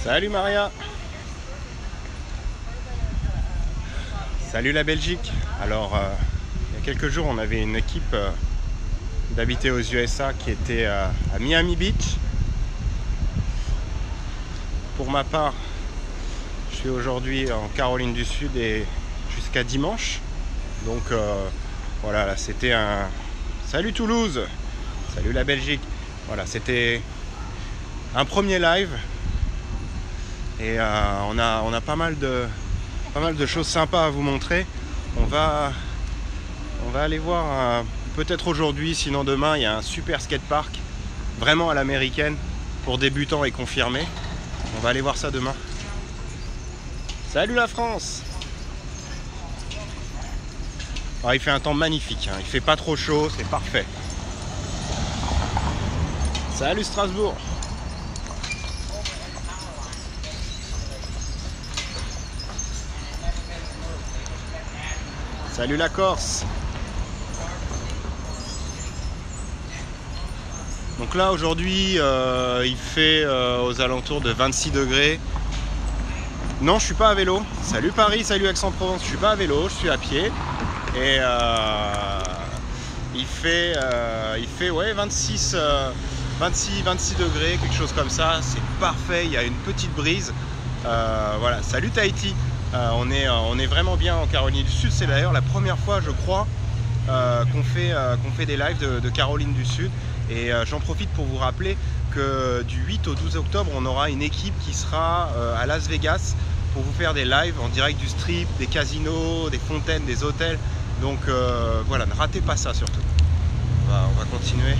Salut Maria. Salut la Belgique. Alors, il y a quelques jours, on avait une équipe d'habiter aux USA qui était à Miami Beach. Pour ma part, je suis aujourd'hui en Caroline du Sud et jusqu'à dimanche. Donc voilà, là c'était un... Salut Toulouse. Salut la Belgique. Voilà, c'était un premier live. Et on a pas mal de choses sympas à vous montrer. On va aller voir peut-être aujourd'hui, sinon demain, il y a un super skatepark vraiment à l'américaine pour débutants et confirmés. On va aller voir ça demain. Salut la France. Alors, il fait un temps magnifique, hein. Il fait pas trop chaud, c'est parfait. Salut Strasbourg. Salut la Corse. Donc là aujourd'hui il fait aux alentours de 26 degrés. Non, je suis pas à vélo. Salut Paris, salut Aix-en-Provence. Je suis pas à vélo, je suis à pied. Et il fait ouais, 26 degrés, quelque chose comme ça. C'est parfait, il y a une petite brise. Voilà, salut Tahiti. On est vraiment bien en Caroline du Sud. C'est d'ailleurs la première fois, je crois, qu'on fait des lives de Caroline du Sud. Et j'en profite pour vous rappeler que du 8 au 12 octobre, on aura une équipe qui sera à Las Vegas pour vous faire des lives en direct du strip, des casinos, des fontaines, des hôtels. Donc voilà, ne ratez pas ça surtout. On va continuer.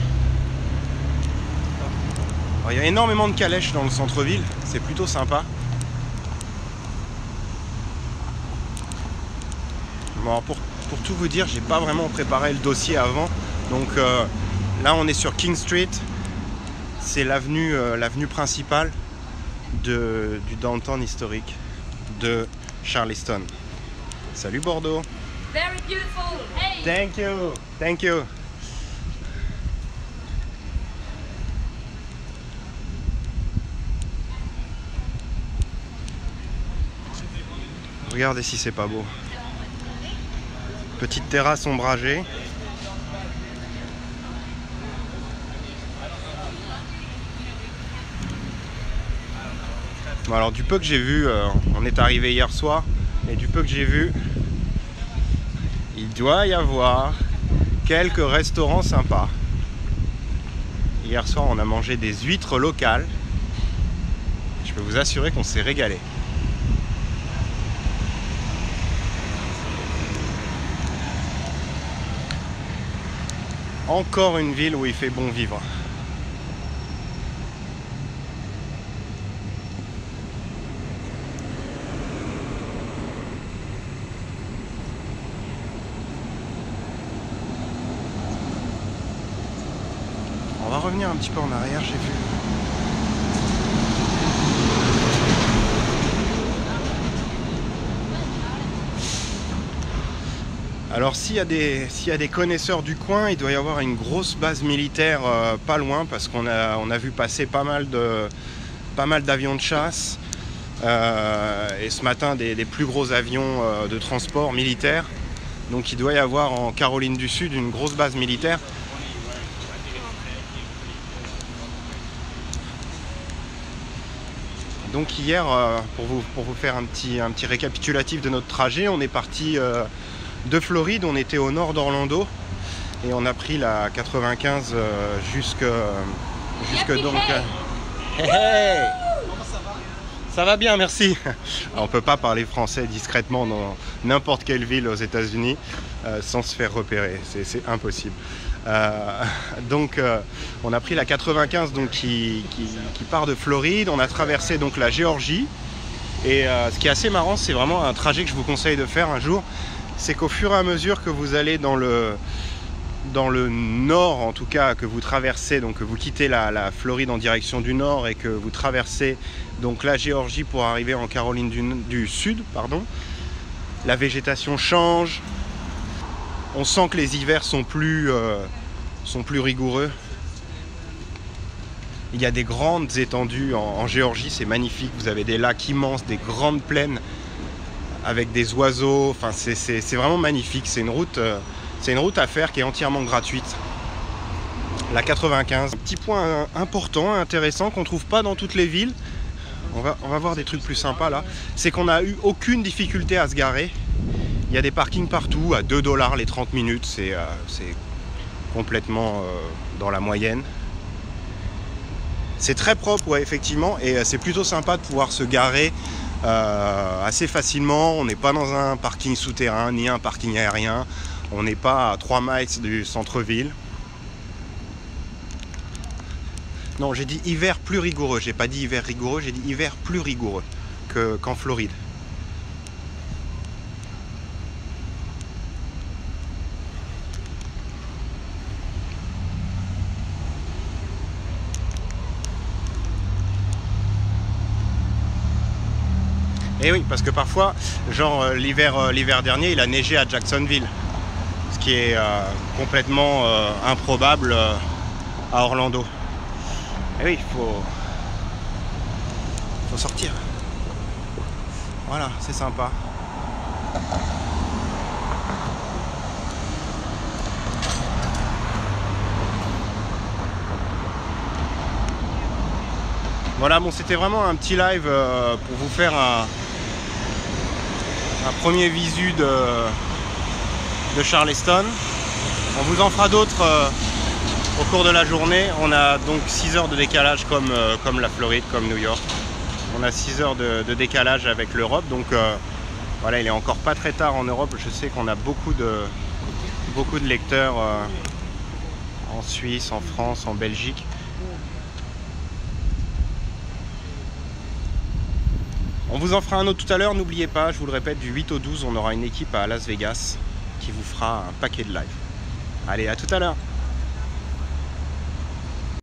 Alors, il y a énormément de calèches dans le centre-ville, c'est plutôt sympa. Bon, alors pour tout vous dire, j'ai pas vraiment préparé le dossier avant. Donc là on est sur King Street. C'est l'avenue principale du downtown historique de Charleston. Salut Bordeaux. Very beautiful. Hey. Thank you. Thank you. Regardez si c'est pas beau. Petite terrasse ombragée. Bon, alors du peu que j'ai vu, on est arrivé hier soir, et du peu que j'ai vu, il doit y avoir quelques restaurants sympas. Hier soir on a mangé des huîtres locales. Je peux vous assurer qu'on s'est régalé. Encore une ville où il fait bon vivre. On va revenir un petit peu en arrière, j'ai vu. Alors s'il y a des connaisseurs du coin, il doit y avoir une grosse base militaire pas loin, parce qu'on a vu passer pas mal d'avions de chasse et ce matin des plus gros avions de transport militaire. Donc il doit y avoir en Caroline du Sud une grosse base militaire. Donc hier, pour vous faire un petit récapitulatif de notre trajet, on est parti de Floride, on était au nord d'Orlando et on a pris la 95 jusque donc... Hey, hey. Ça va bien, merci. Alors, on peut pas parler français discrètement dans n'importe quelle ville aux États-Unis sans se faire repérer, c'est impossible. Donc on a pris la 95 donc, qui part de Floride, on a traversé donc la Géorgie et ce qui est assez marrant, c'est vraiment un trajet que je vous conseille de faire un jour. C'est qu'au fur et à mesure que vous allez dans le nord, en tout cas, que vous traversez, donc que vous quittez la Floride en direction du nord et que vous traversez donc la Géorgie pour arriver en Caroline du Sud, pardon, la végétation change. On sent que les hivers sont plus rigoureux. Il y a des grandes étendues en Géorgie, c'est magnifique. Vous avez des lacs immenses, des grandes plaines avec des oiseaux. Enfin, c'est vraiment magnifique. C'est une route à faire qui est entièrement gratuite. La 95. Un petit point important, intéressant, qu'on ne trouve pas dans toutes les villes. On va voir des trucs plus sympas là. C'est qu'on n'a eu aucune difficulté à se garer. Il y a des parkings partout à 2 $ les 30 minutes. C'est complètement dans la moyenne. C'est très propre, ouais, effectivement. Et c'est plutôt sympa de pouvoir se garer assez facilement. On n'est pas dans un parking souterrain ni un parking aérien. On n'est pas à 3 miles du centre-ville. Non, j'ai dit hiver plus rigoureux. J'ai pas dit hiver rigoureux, j'ai dit hiver plus rigoureux qu'en Floride. Et oui, parce que parfois, genre l'hiver dernier, il a neigé à Jacksonville. Ce qui est complètement improbable à Orlando. Et oui, il faut sortir. Voilà, c'est sympa. Voilà, bon, c'était vraiment un petit live pour vous faire un premier visu de Charleston. On vous en fera d'autres au cours de la journée. On a donc 6 heures de décalage comme la Floride, comme New York. On a 6 heures de décalage avec l'Europe. Donc voilà, il est encore pas très tard en Europe. Je sais qu'on a beaucoup de lecteurs en Suisse, en France, en Belgique. On vous en fera un autre tout à l'heure. N'oubliez pas, je vous le répète, du 8 au 12, on aura une équipe à Las Vegas qui vous fera un paquet de live. Allez, à tout à l'heure.